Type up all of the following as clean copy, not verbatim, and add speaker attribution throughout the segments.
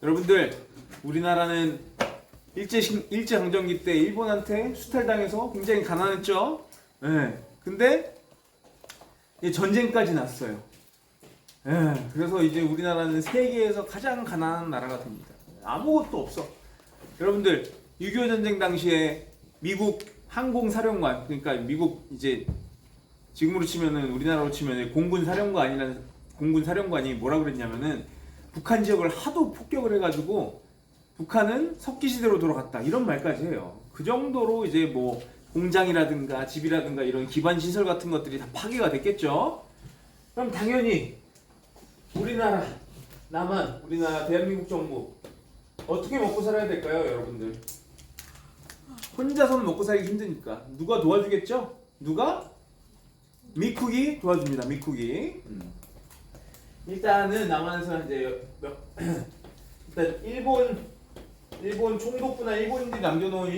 Speaker 1: 여러분들 우리나라는 일제강점기 때 일본한테 수탈당해서 굉장히 가난했죠. 예. 근데 전쟁까지 났어요. 예. 그래서 이제 우리나라는 세계에서 가장 가난한 나라가 됩니다. 아무것도 없어. 여러분들 6.25 전쟁 당시에 미국 항공사령관, 그러니까 미국 이제 지금으로 치면은 우리나라로 치면 공군 사령관이 뭐라 그랬냐면은 북한 지역을 하도 폭격을 해가지고 북한은 석기시대로 돌아갔다 이런 말까지 해요. 그 정도로 이제 뭐 공장이라든가 집이라든가 이런 기반 시설 같은 것들이 다 파괴가 됐겠죠. 그럼 당연히 우리나라 대한민국 정부 어떻게 먹고 살아야 될까요, 여러분들? 혼자서는 먹고 살기 힘드니까 누가 도와주겠죠? 누가? 미쿡이 도와줍니다. 미쿡이. 일단은 남한에서 이제 일단 일본 총독부나 일본인들이 남겨놓은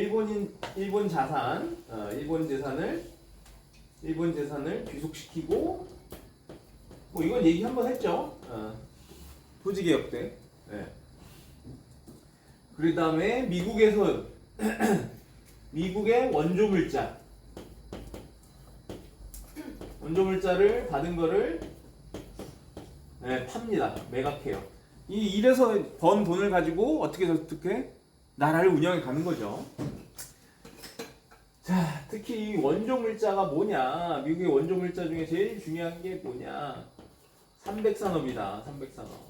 Speaker 1: 일본 재산을 귀속시키고 뭐 이건 얘기 한번 했죠. 토지개혁 때. 네. 그 다음에 미국에서 미국의 원조물자를 받은 거를 팝니다. 매각해요. 이래서 번 돈을 가지고 어떻게 나라를 운영해 가는 거죠. 자, 특히 이 원조물자가 뭐냐? 미국의 원조물자 중에 제일 중요한 게 뭐냐? 300산업이다. 300산업.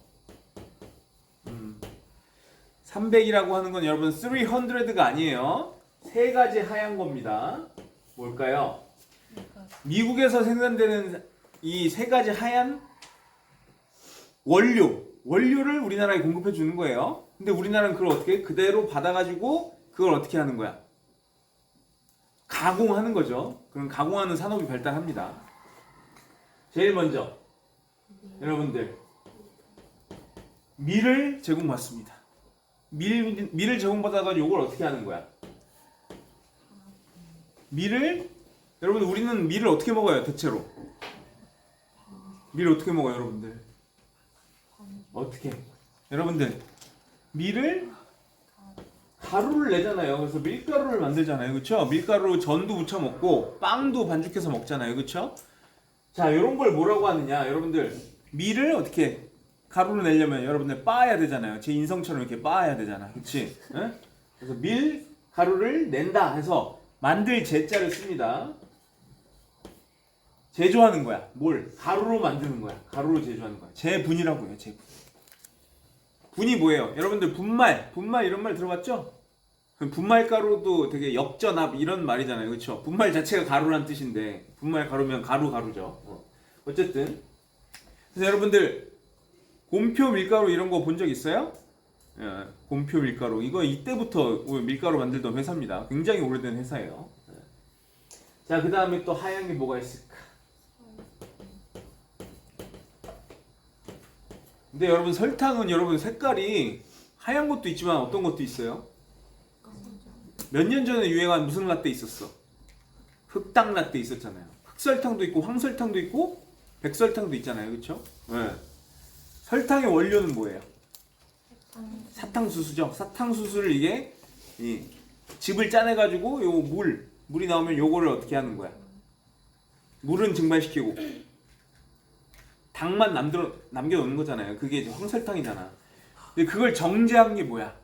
Speaker 1: 300이라고 하는 건 여러분 300가 아니에요. 세 가지 하얀 겁니다. 뭘까요? 미국에서 생산되는 이 세 가지 하얀 원료를 우리나라에 공급해 주는 거예요. 근데 우리나라는 그걸 어떻게 그대로 받아가지고 그걸 어떻게 하는 거야? 가공하는 거죠. 그럼 가공하는 산업이 발달합니다. 제일 먼저 여러분들 밀을 제공받습니다. 밀을 제공받아가지고 이걸 어떻게 하는 거야? 여러분 우리는 밀을 어떻게 먹어요? 대체로 밀을 어떻게 먹어요, 여러분들? 어떻게? 여러분들 밀을 가루를 내잖아요. 그래서 밀가루를 만들잖아요. 그렇죠? 밀가루로 전도 부쳐 먹고 빵도 반죽해서 먹잖아요. 그렇죠? 자, 이런 걸 뭐라고 하느냐? 여러분들 밀을 어떻게 가루를 내려면 여러분들 빻아야 되잖아요. 제 인성처럼 이렇게 빻아야 되잖아. 그렇지? 응? 그래서 밀 가루를 낸다 해서 만들 제자를 씁니다. 제조하는 거야. 뭘? 가루로 만드는 거야. 가루로 제조하는 거야. 제분이라고 해요. 제분. 분이 뭐예요? 여러분들 분말 이런 말 들어봤죠? 분말 가루도 되게 역전압 이런 말이잖아요. 그렇죠? 분말 자체가 가루란 뜻인데 분말 가루면 가루죠. 어쨌든 그래서 여러분들 곰표 밀가루 이런 거 본 적 있어요? 예, 곰표 밀가루 이거 이때부터 밀가루 만들던 회사입니다. 굉장히 오래된 회사예요. 자, 그 다음에 또 하얀 게 뭐가 있을까? 근데 여러분 설탕은 여러분 색깔이 하얀 것도 있지만 어떤 것도 있어요? 몇 년 전에 유행한 무슨 라떼 있었어? 흑당 라떼 있었잖아요. 흑설탕도 있고 황설탕도 있고 백설탕도 있잖아요. 그렇죠? 네. 설탕의 원료는 뭐예요? 사탕수수죠. 사탕수수를 이게 즙을 짜내가지고 요 물이 나오면 요거를 어떻게 하는 거야? 물은 증발시키고 당만 남겨놓는 거잖아요. 그게 이제 황설탕이잖아. 근데 그걸 정제한 게 뭐야?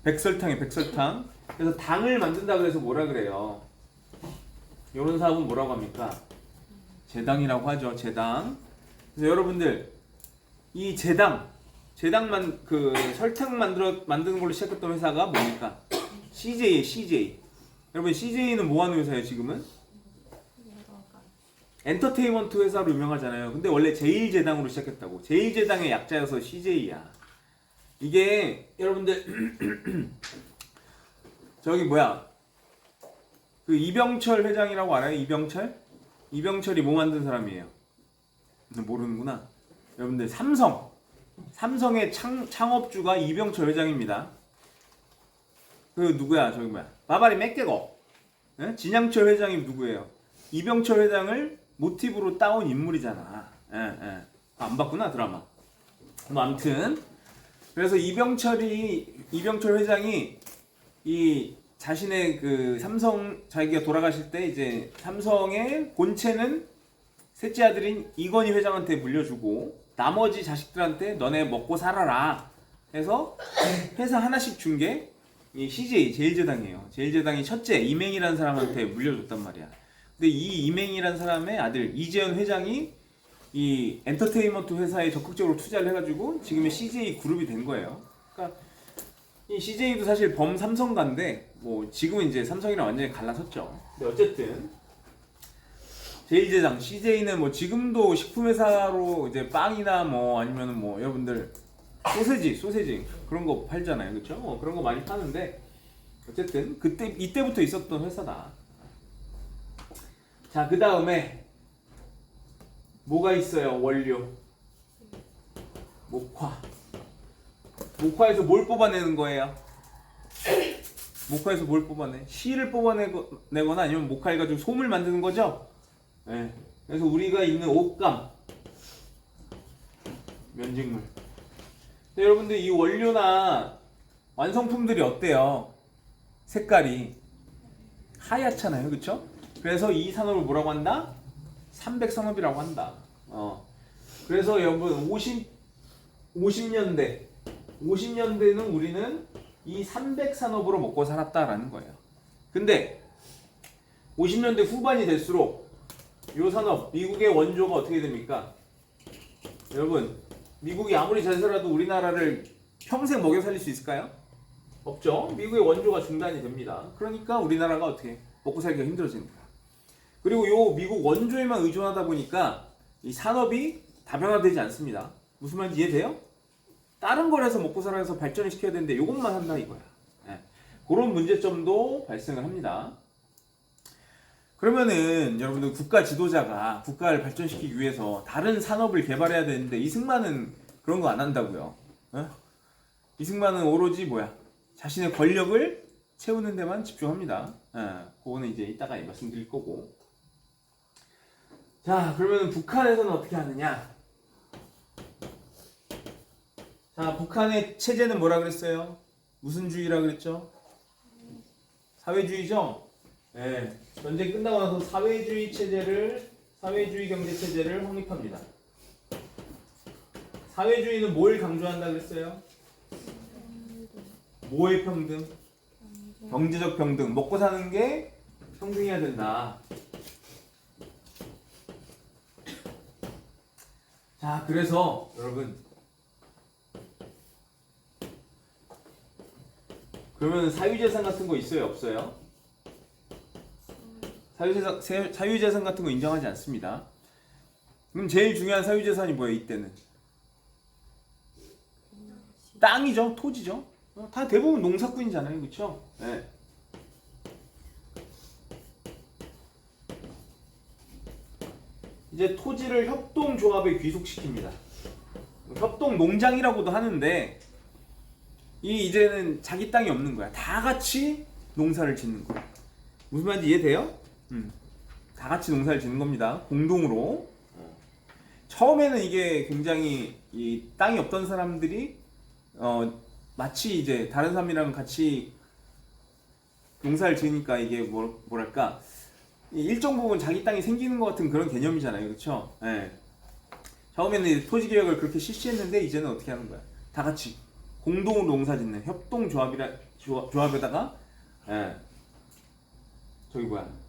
Speaker 1: 백설탕. 그래서 당을 만든다 그래서 뭐라 그래요? 이런 사업은 뭐라고 합니까? 제당이라고 하죠. 제당. 그래서 여러분들 이 제당만 그 설탕 만드는 걸로 시작했던 회사가 뭡니까? CJ. 여러분 CJ는 뭐 하는 회사예요, 지금은? 엔터테인먼트 회사로 유명하잖아요. 근데 원래 제일제당으로 시작했다고. 제일제당의 약자여서 CJ야. 이게 여러분들 저기 뭐야? 그 이병철 회장이라고 알아요? 이병철이 뭐 만든 사람이에요? 모르는구나. 여러분들 삼성의 창업주가 이병철 회장입니다. 그 누구야? 저기 뭐야? 바바리 맥개거. 네? 진양철 회장이 누구예요? 이병철 회장을 모티브로 따온 인물이잖아. 안 봤구나 드라마. 뭐 아무튼 그래서 이병철 회장이 이 자신의 그 삼성 자기가 돌아가실 때 이제 삼성의 본체는 셋째 아들인 이건희 회장한테 물려주고 나머지 자식들한테 너네 먹고 살아라 해서 회사 하나씩 준 게 이 CJ 제일제당이에요. 제일제당이 첫째 이맹이라는 사람한테 물려줬단 말이야. 근데 이 이맹이라는 사람의 아들 이재현 회장이 이 엔터테인먼트 회사에 적극적으로 투자를 해가지고 지금의 CJ 그룹이 된 거예요. 그러니까 이 CJ도 사실 범삼성가인데 뭐 지금은 이제 삼성이랑 완전히 갈라섰죠. 근데 어쨌든 제일제당 CJ는 뭐 지금도 식품회사로 이제 빵이나 뭐 아니면은 뭐 여러분들 소세지 그런 거 팔잖아요, 그렇죠? 그런 거 많이 파는데 어쨌든 이때부터 있었던 회사다. 자, 그 다음에 뭐가 있어요? 원료 목화에서 뭘 뽑아내는 거예요? 목화에서 뭘 뽑아내? 씨를 뽑아내거나 아니면 목화 해가지고 솜을 만드는 거죠? 네. 그래서 우리가 입는 옷감 면직물. 근데 여러분들 이 원료나 완성품들이 어때요? 색깔이 하얗잖아요, 그렇죠? 그래서 이 산업을 뭐라고 한다? 300산업이라고 한다. 그래서 여러분 50년대는 우리는 이 300산업으로 먹고 살았다라는 거예요. 근데 50년대 후반이 될수록 이 산업, 미국의 원조가 어떻게 됩니까? 여러분, 미국이 아무리 잘 살아도 우리나라를 평생 먹여 살릴 수 있을까요? 없죠. 미국의 원조가 중단이 됩니다. 그러니까 우리나라가 어떻게 먹고 살기가 힘들어집니다. 그리고 요 미국 원조에만 의존하다 보니까 이 산업이 다변화되지 않습니다. 무슨 말인지 이해돼요? 다른 걸 해서 먹고 살아서 발전을 시켜야 되는데 이것만 한다 이거야. 네. 그런 문제점도 발생을 합니다. 그러면은 여러분들 국가 지도자가 국가를 발전시키기 위해서 다른 산업을 개발해야 되는데 이승만은 그런 거 안 한다고요. 네? 이승만은 오로지 뭐야? 자신의 권력을 채우는 데만 집중합니다. 그거는 이제 이따가 말씀드릴 거고. 자, 그러면 북한에서는 어떻게 하느냐? 자, 북한의 체제는 뭐라 그랬어요? 무슨 주의라 그랬죠? 사회주의죠? 네. 전쟁 끝나고 나서 사회주의 경제 체제를 확립합니다. 사회주의는 뭘 강조한다 그랬어요? 뭐의 평등? 경제적 평등. 먹고 사는 게 평등해야 된다. 자, 그래서 여러분, 그러면 사유재산 같은 거 있어요, 없어요? 사유재산 같은 거 인정하지 않습니다. 그럼 제일 중요한 사유재산이 뭐예요, 이때는? 땅이죠, 토지죠. 다 대부분 농사꾼이잖아요, 그렇죠? 네. 이제 토지를 협동조합에 귀속시킵니다. 협동농장이라고도 하는데 이제는 자기 땅이 없는 거야. 다 같이 농사를 짓는 거야. 무슨 말인지 이해돼요? 다 같이 농사를 짓는 겁니다. 공동으로. 처음에는 이게 굉장히 이 땅이 없던 사람들이 마치 이제 다른 사람이랑 같이 농사를 지으니까 이게 뭐랄까 일정 부분 자기 땅이 생기는 것 같은 그런 개념이잖아요, 그렇죠? 네. 처음에는 토지 개혁을 그렇게 실시했는데 이제는 어떻게 하는 거야? 다 같이 공동으로 농사짓는 조합에다가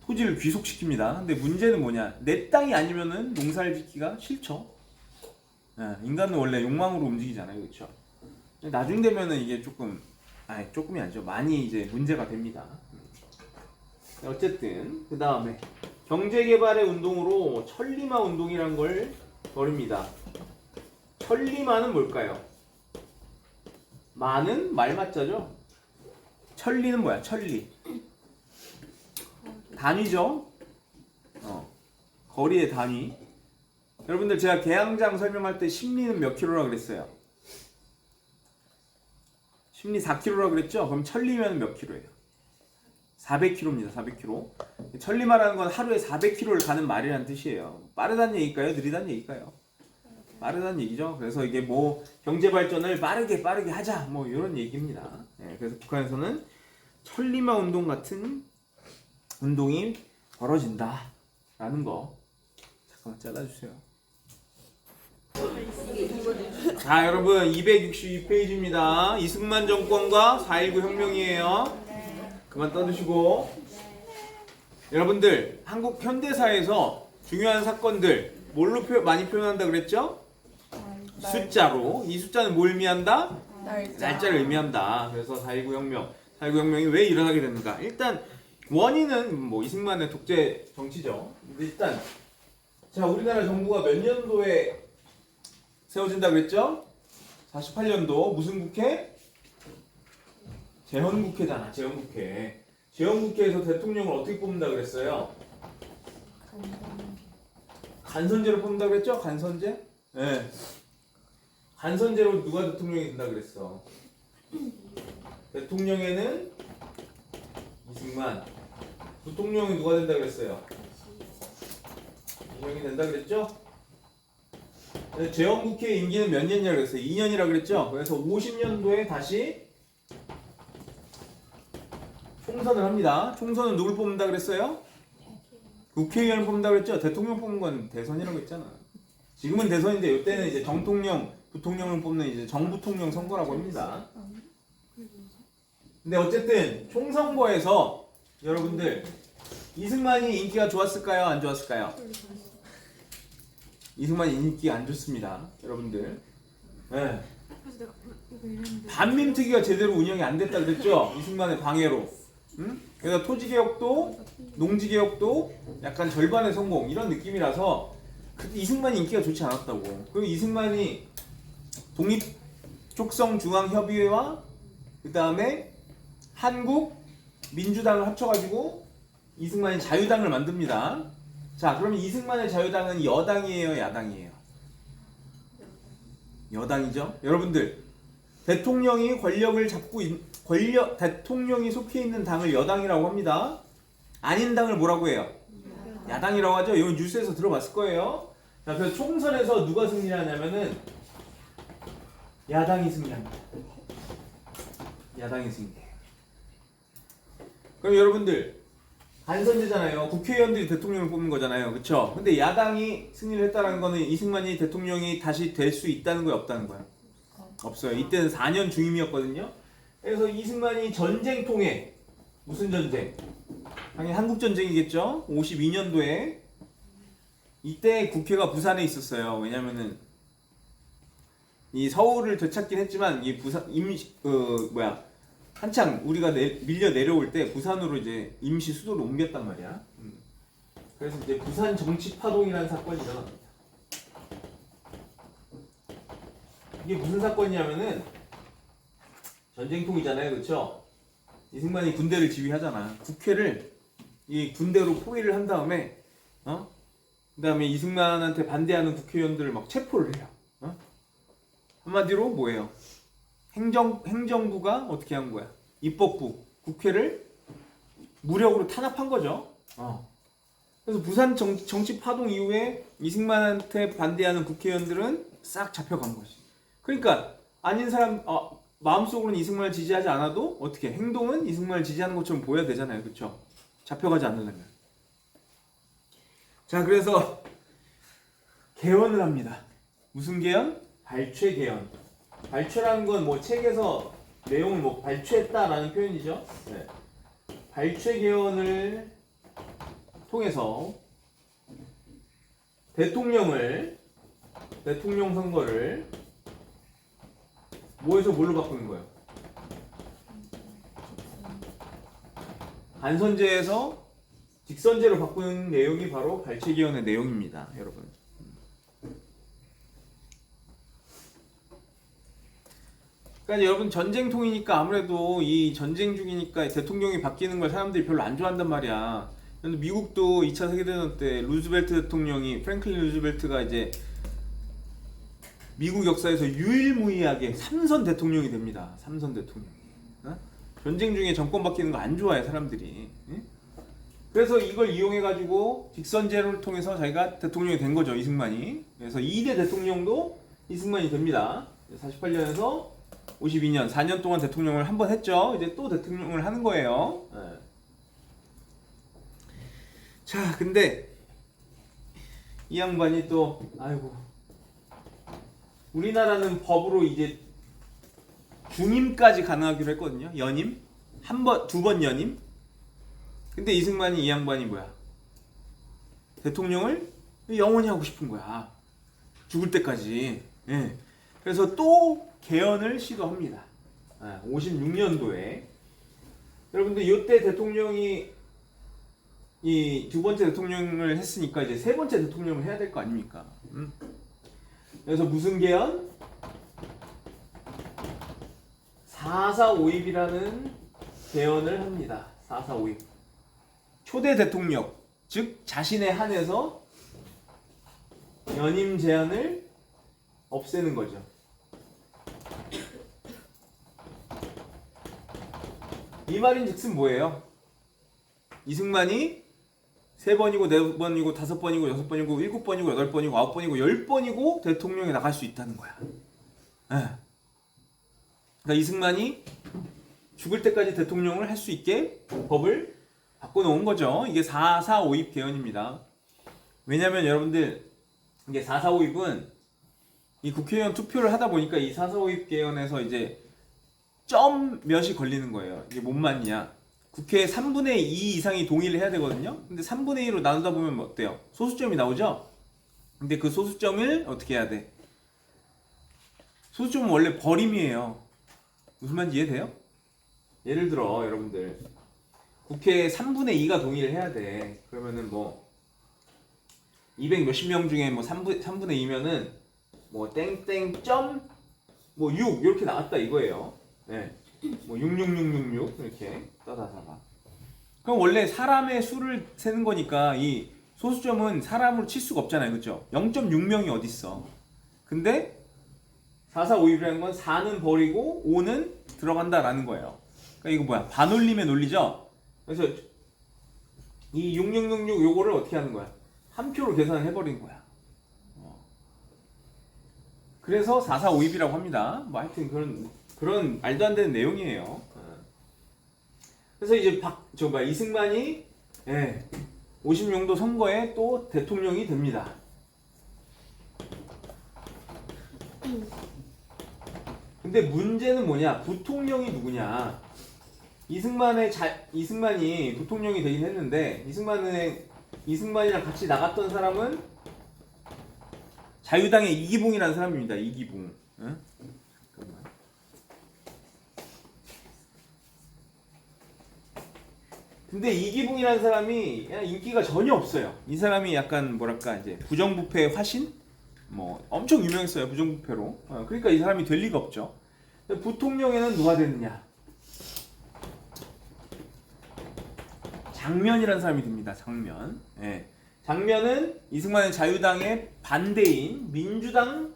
Speaker 1: 토지를 귀속시킵니다. 근데 문제는 뭐냐? 내 땅이 아니면은 농사를 짓기가 싫죠. 인간은 원래 욕망으로 움직이잖아요, 그렇죠? 나중 되면은 이게 조금이 아니죠. 많이 이제 문제가 됩니다. 어쨌든 그 다음에 경제개발의 운동으로 천리마 운동이란 걸 벌입니다. 천리마는 뭘까요? 마는 말맞자죠? 천리는 뭐야? 천리 단위죠? 거리의 단위. 여러분들 제가 계양장 설명할 때 심리는 몇 킬로라 그랬어요? 심리 4kg라 그랬죠? 그럼 천리면 몇 킬로예요? 400km입니다. 400km. 천리마라는 건 하루에 400km를 가는 말이라는 뜻이에요. 빠르다는 얘기일까요? 느리다는 얘기일까요? 빠르다는 얘기죠. 그래서 이게 뭐 경제 발전을 빠르게 하자 뭐 이런 얘기입니다. 예, 그래서 북한에서는 천리마 운동 같은 운동이 벌어진다라는 거 잠깐만 잘라주세요. 자, 여러분 262페이지입니다. 이승만 정권과 4.19 혁명이에요. 그만 떠드시고, 여러분들 한국 현대사에서 중요한 사건들 뭘로 많이 표현한다 그랬죠? 숫자로. 이 숫자는 뭘 의미한다? 날짜를 의미한다. 그래서 4.19 혁명, 4.19 혁명이 왜 일어나게 됐는가? 일단 원인은 뭐 이승만의 독재 정치죠. 근데 일단 자, 우리나라 정부가 몇 년도에 세워진다 그랬죠? 48년도 무슨 국회? 재헌국회잖아. 재헌국회. 재헌국회에서 대통령을 어떻게 뽑는다 그랬어요? 간선제로 뽑는다 그랬죠? 간선제? 네. 간선제로 누가 대통령이 된다 그랬어? 대통령에는 이승만. 부통령이 누가 된다 그랬어요? 이명이 된다 그랬죠? 재헌국회 임기는 몇 년이라고 그랬어요? 2년이라고 그랬죠? 그래서 50년도에 다시 총선을 합니다. 총선은 누굴 뽑는다 그랬어요? 국회의원을 뽑는다 그랬죠? 대통령 뽑는 건 대선이라고 했잖아. 지금은 대선인데 이때는 이제 정통령, 부통령을 뽑는 이제 정부통령 선거라고 합니다. 근데 어쨌든 총선거에서 여러분들 이승만이 인기가 좋았을까요? 안 좋았을까요? 이승만이 인기가 안 좋습니다. 여러분들. 네. 반민특위가 제대로 운영이 안 됐다 그랬죠? 이승만의 방해로. 응? 그래서 토지개혁도 농지개혁도 약간 절반의 성공 이런 느낌이라서 이승만이 인기가 좋지 않았다고. 그리고 이승만이 독립촉성중앙협의회와 그 다음에 한국민주당을 합쳐가지고 이승만이 자유당을 만듭니다. 자, 그러면 이승만의 자유당은 여당이에요, 야당이에요? 여당이죠. 여러분들 대통령이 권력을 잡고 대통령이 속해 있는 당을 여당이라고 합니다. 아닌 당을 뭐라고 해요? 야당이라고 하죠. 이건 뉴스에서 들어봤을 거예요. 자, 그래서 총선에서 누가 승리하냐면은 야당이 승리합니다. 야당이 승리해요. 그럼 여러분들 간선제잖아요. 국회의원들이 대통령을 뽑는 거잖아요. 그쵸? 근데 야당이 승리를 했다는 거는 이승만이 대통령이 다시 될 수 있다는 거예요? 없다는 거예요? 없어요. 이때는 4년 중임이었거든요. 그래서 이승만이 전쟁 통해 무슨 전쟁? 당연히 한국전쟁이겠죠? 52년도에 이때 국회가 부산에 있었어요. 왜냐면은 이 서울을 되찾긴 했지만 이 부산 한창 우리가 밀려 내려올 때 부산으로 이제 임시 수도를 옮겼단 말이야. 그래서 이제 부산 정치 파동이라는 사건이 일어납니다. 이게 무슨 사건이냐면은 전쟁통이잖아요, 그렇죠? 이승만이 군대를 지휘하잖아. 국회를 이 군대로 포위를 한 다음에, 그다음에 이승만한테 반대하는 국회의원들을 막 체포를 해요. 한마디로 뭐예요? 행정부가 어떻게 한 거야? 입법부, 국회를 무력으로 탄압한 거죠. 그래서 부산 정치 파동 이후에 이승만한테 반대하는 국회의원들은 싹 잡혀간 거지. 그러니까 아닌 사람, 마음속으로는 이승만을 지지하지 않아도 어떻게 행동은 이승만을 지지하는 것처럼 보여야 되잖아요, 그렇죠? 잡혀가지 않으려면. 자, 그래서 개헌을 합니다. 무슨 개헌? 발췌 개헌. 발췌라는 건 뭐 책에서 내용을 뭐 발췌했다라는 표현이죠. 네. 발췌 개헌을 통해서 대통령 선거를 뭐에서 뭘로 바꾸는 거예요? 간선제에서 직선제로 바꾸는 내용이 바로 발췌 개헌의 내용입니다, 여러분. 그러니까 여러분 전쟁통이니까 아무래도 이 전쟁 중이니까 대통령이 바뀌는 걸 사람들이 별로 안 좋아한단 말이야. 근데 미국도 2차 세계대전 때 루즈벨트 대통령이 프랭클린 루즈벨트가 이제 미국 역사에서 유일무이하게 3선 대통령이 됩니다. 3선 대통령이. 전쟁 중에 정권 바뀌는 거 안 좋아해 사람들이. 그래서 이걸 이용해가지고 직선제로를 통해서 자기가 대통령이 된 거죠, 이승만이. 그래서 2대 대통령도 이승만이 됩니다. 48년에서 52년, 4년 동안 대통령을 한 번 했죠. 이제 또 대통령을 하는 거예요. 네. 자, 근데 이 양반이 또, 아이고, 우리나라는 법으로 이제 중임까지 가능하기로 했거든요. 연임? 한 번, 두 번 연임? 근데 이승만이 이 양반이 뭐야? 대통령을 영원히 하고 싶은 거야. 죽을 때까지. 예. 그래서 또 개헌을 시도합니다. 56년도에. 여러분들 이때 대통령이 이 두 번째 대통령을 했으니까 이제 세 번째 대통령을 해야 될 거 아닙니까? 그래서 무슨 개헌? 4.4.5입이라는 개헌을 합니다. 4.4.5입. 초대 대통령, 즉 자신에 한해서 연임 제한을 없애는 거죠. 이 말인즉슨 뭐예요? 이승만이 3번이고 4번이고 5번이고 6번이고 7번이고 8번이고 9번이고 10번이고 대통령에 나갈 수 있다는 거야. 그러니까 이승만이 죽을 때까지 대통령을 할 수 있게 법을 바꿔놓은 거죠. 이게 4.4.5입 개헌입니다. 왜냐면 여러분들 이게 4.4.5입은 이 국회의원 투표를 하다 보니까 이 4.4.5입 개헌에서 이제 점 몇이 걸리는 거예요. 이게 뭔 말이냐? 국회 3분의 2 이상이 동의를 해야 되거든요. 근데 3분의 2로 나누다 보면 뭐 어때요? 소수점이 나오죠? 근데 그 소수점을 어떻게 해야 돼? 소수점은 원래 버림이에요. 무슨 말인지 이해돼요? 예를 들어 여러분들 국회 3분의 2가 동의를 해야 돼. 그러면은 뭐 200 몇십 명 중에 뭐 3분의 2면은 뭐 땡땡 점 뭐 6 이렇게 나왔다 이거예요. 네. 뭐 66666 이렇게 따다다다. 그럼 원래 사람의 수를 세는 거니까 이 소수점은 사람으로 칠 수가 없잖아요. 그렇죠? 0.6명이 어디 있어. 근데 4.4.5입이라는 건 4는 버리고 5는 들어간다라는 거예요. 그러니까 이거 뭐야? 반올림의 논리죠? 그래서 이 6666 요거를 어떻게 하는 거야? 한 표로 계산을 해버린 거야. 그래서 4.4.5입이라고 합니다. 뭐 하여튼 그런 말도 안 되는 내용이에요. 그래서 이제 이승만이 56도 선거에 또 대통령이 됩니다. 근데 문제는 뭐냐? 부통령이 누구냐? 이승만이 부통령이 되긴 했는데 이승만이랑 같이 나갔던 사람은 자유당의 이기붕이라는 사람입니다. 이기붕. 응? 근데 이기붕이라는 사람이 인기가 전혀 없어요. 이 사람이 약간 뭐랄까 이제 부정부패 화신? 뭐 엄청 유명했어요. 부정부패로. 그러니까 이 사람이 될 리가 없죠. 부통령에는 누가 됐느냐? 장면이라는 사람이 됩니다. 장면. 예. 장면은 이승만의 자유당의 반대인 민주당입니다.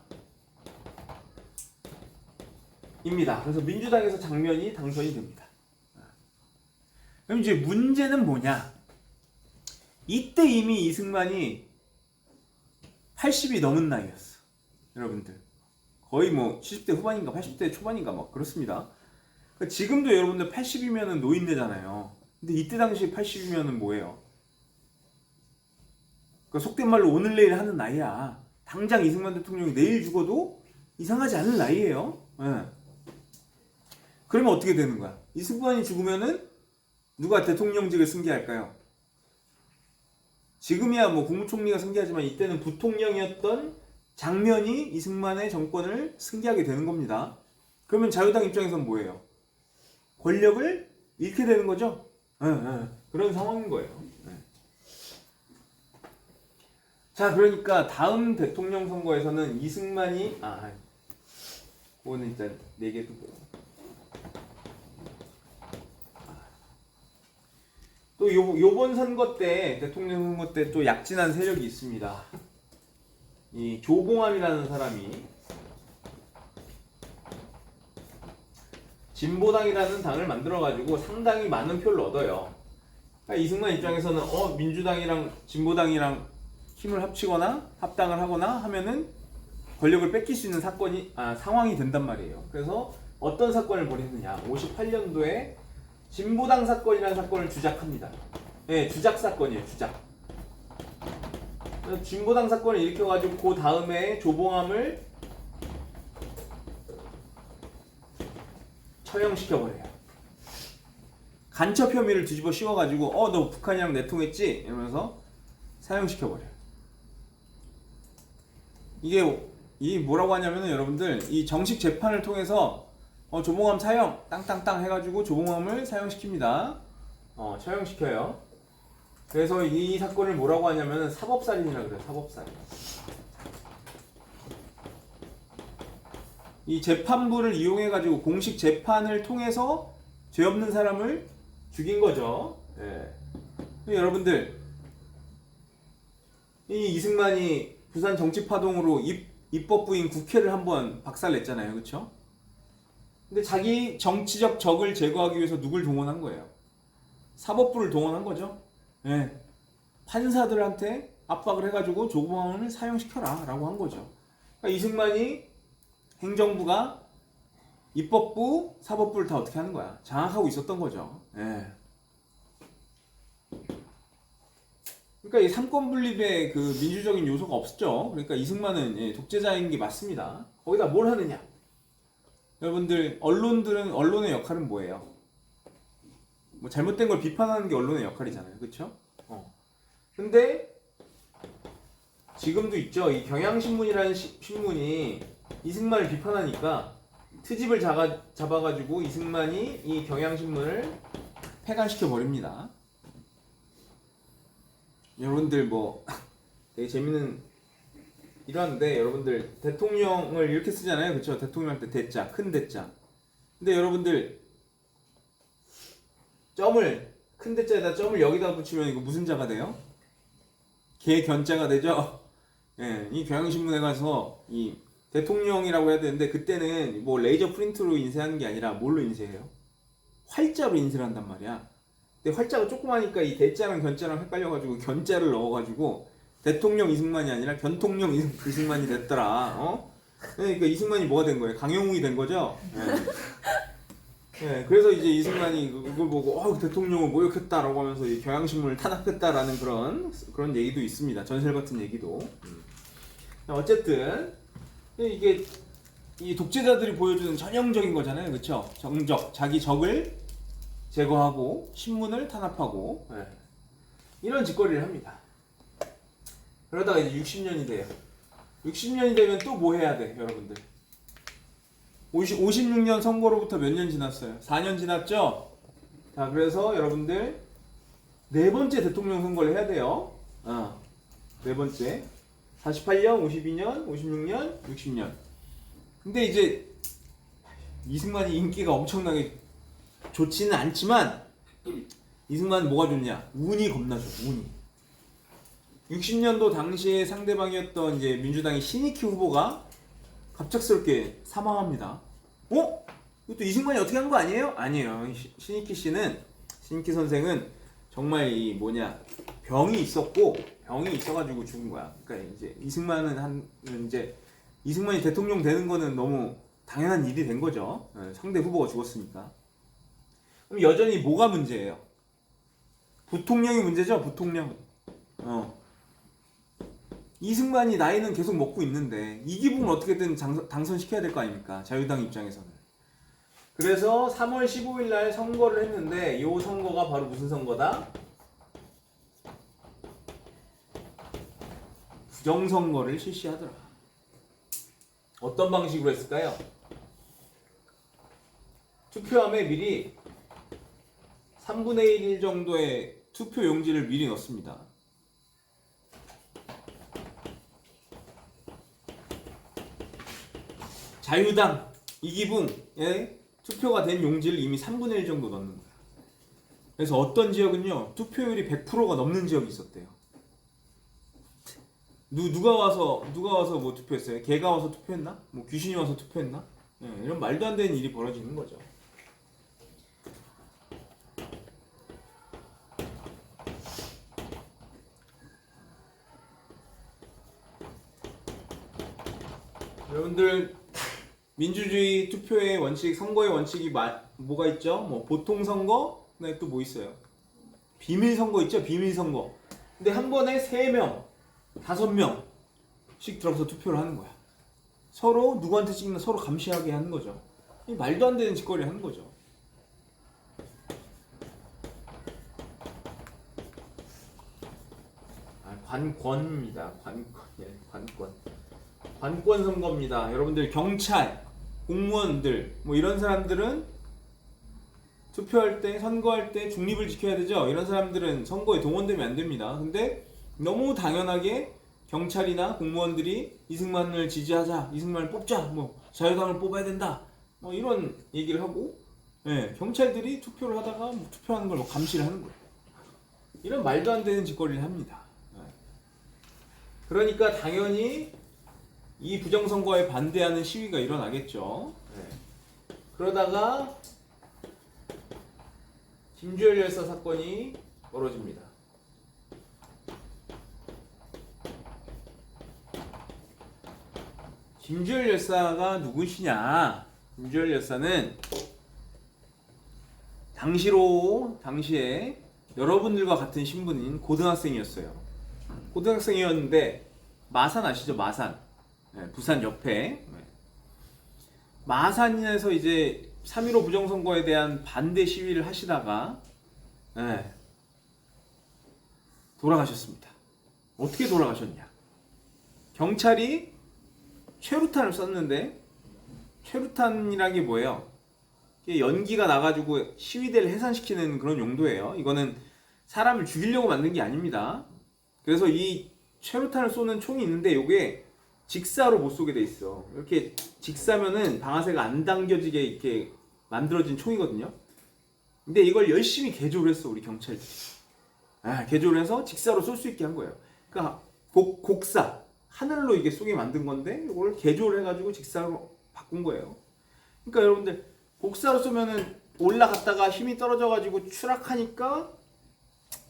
Speaker 1: 그래서 민주당에서 장면이 당선이 됩니다. 그럼 이제 문제는 뭐냐? 이때 이미 이승만이 80이 넘은 나이였어. 여러분들. 거의 뭐 70대 후반인가 80대 초반인가 막 그렇습니다. 그러니까 지금도 여러분들 80이면은 노인네잖아요. 근데 이때 당시 80이면은 뭐예요? 그러니까 속된 말로 오늘 내일 하는 나이야. 당장 이승만 대통령이 내일 죽어도 이상하지 않은 나이예요. 네. 그러면 어떻게 되는 거야? 이승만이 죽으면은 누가 대통령직을 승계할까요? 지금이야 뭐 국무총리가 승계하지만 이때는 부통령이었던 장면이 이승만의 정권을 승계하게 되는 겁니다. 그러면 자유당 입장에서는 뭐예요? 권력을 잃게 되는 거죠? 그런 상황인 거예요. 자, 그러니까 다음 대통령 선거에서는 이승만이 그거는 일단 4개 두고 또 요번 선거 때 대통령 선거 때 또 약진한 세력이 있습니다. 이 조봉암이라는 사람이 진보당이라는 당을 만들어가지고 상당히 많은 표를 얻어요. 그러니까 이승만 입장에서는 민주당이랑 진보당이랑 힘을 합치거나 합당을 하거나 하면은 권력을 뺏길 수 있는 상황이 된단 말이에요. 그래서 어떤 사건을 벌이느냐? 58년도에 진보당 사건이라는 사건을 주작합니다. 네, 주작 사건이에요. 주작. 진보당 사건을 일으켜가지고 그 다음에 조봉암을 처형시켜버려요. 간첩 혐의를 뒤집어 씌워가지고 너 북한이랑 내통했지? 이러면서 사형시켜버려요. 이게 뭐라고 하냐면은 여러분들 이 정식 재판을 통해서 조봉암 사형 땅땅땅 해가지고 조봉암을 사형시킵니다. 처형시켜요. 그래서 이 사건을 뭐라고 하냐면은 사법살인이라 그래요. 사법살인. 이 재판부를 이용해가지고 공식 재판을 통해서 죄 없는 사람을 죽인 거죠. 예. 여러분들 이 이승만이 부산 정치파동으로 입법부인 국회를 한번 박살냈잖아요. 그렇죠? 근데 자기 정치적 적을 제거하기 위해서 누굴 동원한 거예요? 사법부를 동원한 거죠. 예. 판사들한테 압박을 해가지고 조봉암을 사형시켜라 라고 한 거죠. 그러니까 이승만이 행정부가 입법부, 사법부를 다 어떻게 하는 거야? 장악하고 있었던 거죠. 예. 그러니까 이 삼권 분립의 그 민주적인 요소가 없었죠. 그러니까 이승만은 독재자인 게 맞습니다. 거기다 뭘 하느냐? 여러분들 언론의 역할은 뭐예요? 뭐 잘못된 걸 비판하는 게 언론의 역할이잖아요. 그렇죠? 근데 지금도 있죠. 이 경향신문이라는 신문이 이승만을 비판하니까 트집을 잡아가지고 이승만이 이 경향신문을 폐간시켜 버립니다. 여러분들 되게 재밌는 일화인데 여러분들 대통령을 이렇게 쓰잖아요. 그렇죠? 대통령 할 때 대자, 큰 대자. 근데 여러분들 큰 대자에다 점을 여기다 붙이면 이거 무슨 자가 돼요? 개견자가 되죠? 예, 이 경향신문에 가서 이 대통령이라고 해야 되는데 그때는 뭐 레이저 프린트로 인쇄하는 게 아니라 뭘로 인쇄해요? 활자로 인쇄를 한단 말이야. 근데 활자가 조그마니까 이 대자랑 견자랑 헷갈려가지고 견자를 넣어가지고 대통령 이승만이 아니라 견통령 이승만이 됐더라. 그러니까 이승만이 뭐가 된 거예요? 강영웅이 된 거죠? 예, 그래서 이제 이승만이 그걸 보고 대통령을 모욕했다라고 하면서 이 경향신문을 탄압했다라는 그런 얘기도 있습니다. 전설 같은 얘기도. 어쨌든 이게 이 독재자들이 보여주는 전형적인 거잖아요, 그렇죠? 정적, 자기 적을 제거하고 신문을 탄압하고 이런 짓거리를 합니다. 그러다가 이제 60년이 돼요. 60년이 되면 또 뭐 해야 돼, 여러분들? 56년 선거로부터 몇 년 지났어요? 4년 지났죠? 자, 그래서 여러분들 네 번째 대통령 선거를 해야 돼요. 네 번째. 48년, 52년, 56년, 60년. 근데 이제 이승만이 인기가 엄청나게 좋지는 않지만 이승만은 뭐가 좋냐? 운이 겁나 좋아. 운이. 60년도 당시에 상대방이었던 이제 민주당의 신익희 후보가 갑작스럽게 사망합니다. 이것도 이승만이 어떻게 한 거 아니에요? 아니에요. 신익희 선생은 정말 병이 있어가지고 죽은 거야. 그러니까 이제 이승만이 대통령 되는 거는 너무 당연한 일이 된 거죠. 상대 후보가 죽었으니까. 그럼 여전히 뭐가 문제예요? 부통령이 문제죠. 부통령. 이승만이 나이는 계속 먹고 있는데 이기붕을 어떻게든 당선시켜야 될 거 아닙니까? 자유당 입장에서는. 그래서 3월 15일 날 선거를 했는데 이 선거가 바로 무슨 선거다? 부정선거를 실시하더라. 어떤 방식으로 했을까요? 투표함에 미리 3분의 1 정도의 투표 용지를 미리 넣습니다. 자유당 이기붕에 투표가 된 용지를 이미 3분의 1 정도 넣는 거야. 그래서 어떤 지역은요 투표율이 100%가 넘는 지역이 있었대요. 누가 와서 뭐 투표했어요? 개가 와서 투표했나? 뭐 귀신이 와서 투표했나? 이런 말도 안 되는 일이 벌어지는 거죠. 여러분들 민주주의 투표의 원칙, 선거의 원칙이 뭐가 있죠? 뭐 보통 선거, 그다음에 또 뭐 있어요? 비밀 선거 있죠? 비밀 선거. 근데 한 번에 3명, 5명씩 들어가서 투표를 하는 거야. 서로 누구한테 찍나 서로 감시하게 하는 거죠. 이 말도 안 되는 짓거리를 하는 거죠. 관권입니다. 관권 선거입니다. 여러분들 경찰, 공무원들 뭐 이런 사람들은 투표할 때, 선거할 때 중립을 지켜야 되죠. 이런 사람들은 선거에 동원되면 안 됩니다. 근데 너무 당연하게 경찰이나 공무원들이 이승만을 지지하자, 이승만을 뽑자, 뭐 자유당을 뽑아야 된다, 뭐 이런 얘기를 하고, 예, 경찰들이 투표를 하다가 뭐 투표하는 걸 뭐 감시를 하는 거예요. 이런 말도 안 되는 짓거리를 합니다. 예. 그러니까 당연히 이 부정선거에 반대하는 시위가 일어나겠죠. 예. 그러다가 김주열 열사 사건이 벌어집니다. 김주열 열사가 누구시냐? 김주열 열사는 당시에 여러분들과 같은 신분인 고등학생이었어요. 고등학생이었는데 마산 아시죠? 마산. 네, 부산 옆에. 네. 마산에서 이제 3.15 부정선거에 대한 반대 시위를 하시다가 네, 돌아가셨습니다. 어떻게 돌아가셨냐? 경찰이 최루탄을 쐈는데, 최루탄이란 게 뭐예요? 연기가 나가지고 시위대를 해산시키는 그런 용도예요. 이거는 사람을 죽이려고 만든 게 아닙니다. 그래서 이 최루탄을 쏘는 총이 있는데 이게 직사로 못 쏘게 돼 있어. 이렇게 직사면은 방아쇠가 안 당겨지게 이렇게 만들어진 총이거든요. 근데 이걸 열심히 개조를 했어, 우리 경찰들이. 개조를 해서 직사로 쏠 수 있게 한 거예요. 그러니까 곡사, 하늘로 이게 쏘게 만든 건데 이걸 개조를 해가지고 직사로 바꾼 거예요. 그러니까 여러분들 곡사로 쏘면은 올라갔다가 힘이 떨어져가지고 추락하니까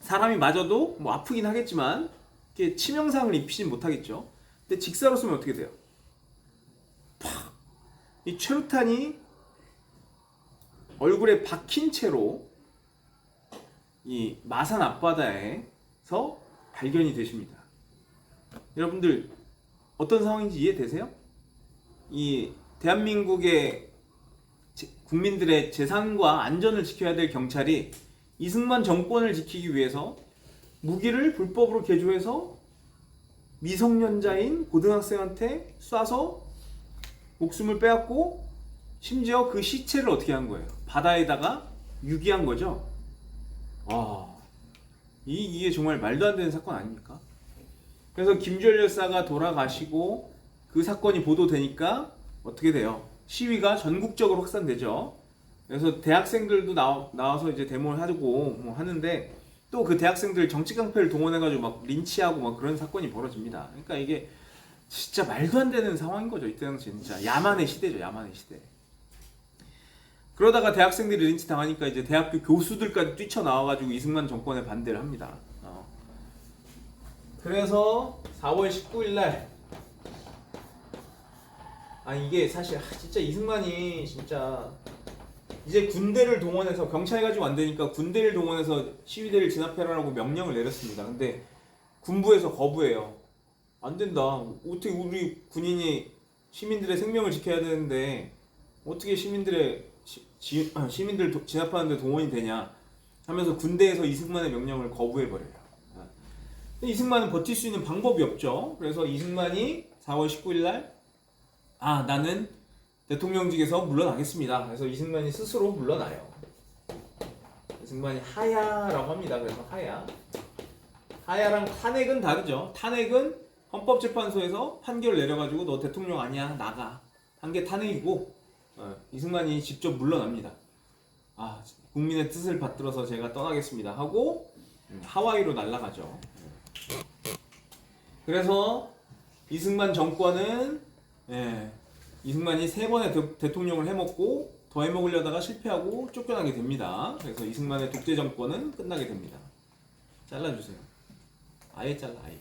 Speaker 1: 사람이 맞아도 뭐 아프긴 하겠지만 이게 치명상을 입히진 못하겠죠. 근데 직사로 쏘면 어떻게 돼요? 팍! 이 최루탄이 얼굴에 박힌 채로 이 마산 앞바다에서 발견이 되십니다. 여러분들 어떤 상황인지 이해되세요? 이 대한민국의 국민들의 재산과 안전을 지켜야 될 경찰이 이승만 정권을 지키기 위해서 무기를 불법으로 개조해서 미성년자인 고등학생한테 쏴서 목숨을 빼앗고 심지어 그 시체를 어떻게 한 거예요? 바다에다가 유기한 거죠. 와, 이게 정말 말도 안 되는 사건 아닙니까? 그래서 김주열 열사가 돌아가시고 그 사건이 보도되니까 어떻게 돼요? 시위가 전국적으로 확산되죠. 그래서 대학생들도 나와서 이제 데모를 하고 뭐 하는데 또 그 대학생들 정치 깡패를 동원해가지고 막 린치하고 막 그런 사건이 벌어집니다. 그러니까 이게 진짜 말도 안 되는 상황인 거죠. 이때 당시 진짜 야만의 시대죠. 야만의 시대. 그러다가 대학생들이 린치 당하니까 이제 대학교 교수들까지 뛰쳐나와가지고 이승만 정권에 반대를 합니다. 그래서 4월 19일 날 이게 사실 진짜 이승만이 진짜 이제 군대를 동원해서 경찰 가지고 안 되니까 군대를 동원해서 시위대를 진압해라라고 명령을 내렸습니다. 근데 군부에서 거부해요. 안 된다. 어떻게 우리 군인이 시민들의 생명을 지켜야 되는데 어떻게 시민들 진압하는데 동원이 되냐 하면서 군대에서 이승만의 명령을 거부해버려요. 이승만은 버틸 수 있는 방법이 없죠. 그래서 이승만이 4월 19일 날 나는 대통령직에서 물러나겠습니다. 그래서 이승만이 스스로 물러나요. 이승만이 하야라고 합니다. 그래서 하야랑 탄핵은 다르죠. 탄핵은 헌법재판소에서 판결을 내려가지고 너 대통령 아니야, 나가 한 게 탄핵이고, 이승만이 직접 물러납니다. 국민의 뜻을 받들어서 제가 떠나겠습니다 하고 하와이로 날아가죠. 그래서 이승만 정권은 이승만이 3번의 대통령을 해먹고 더 해먹으려다가 실패하고 쫓겨나게 됩니다. 그래서 이승만의 독재 정권은 끝나게 됩니다. 잘라주세요. 아예 잘라, 아예.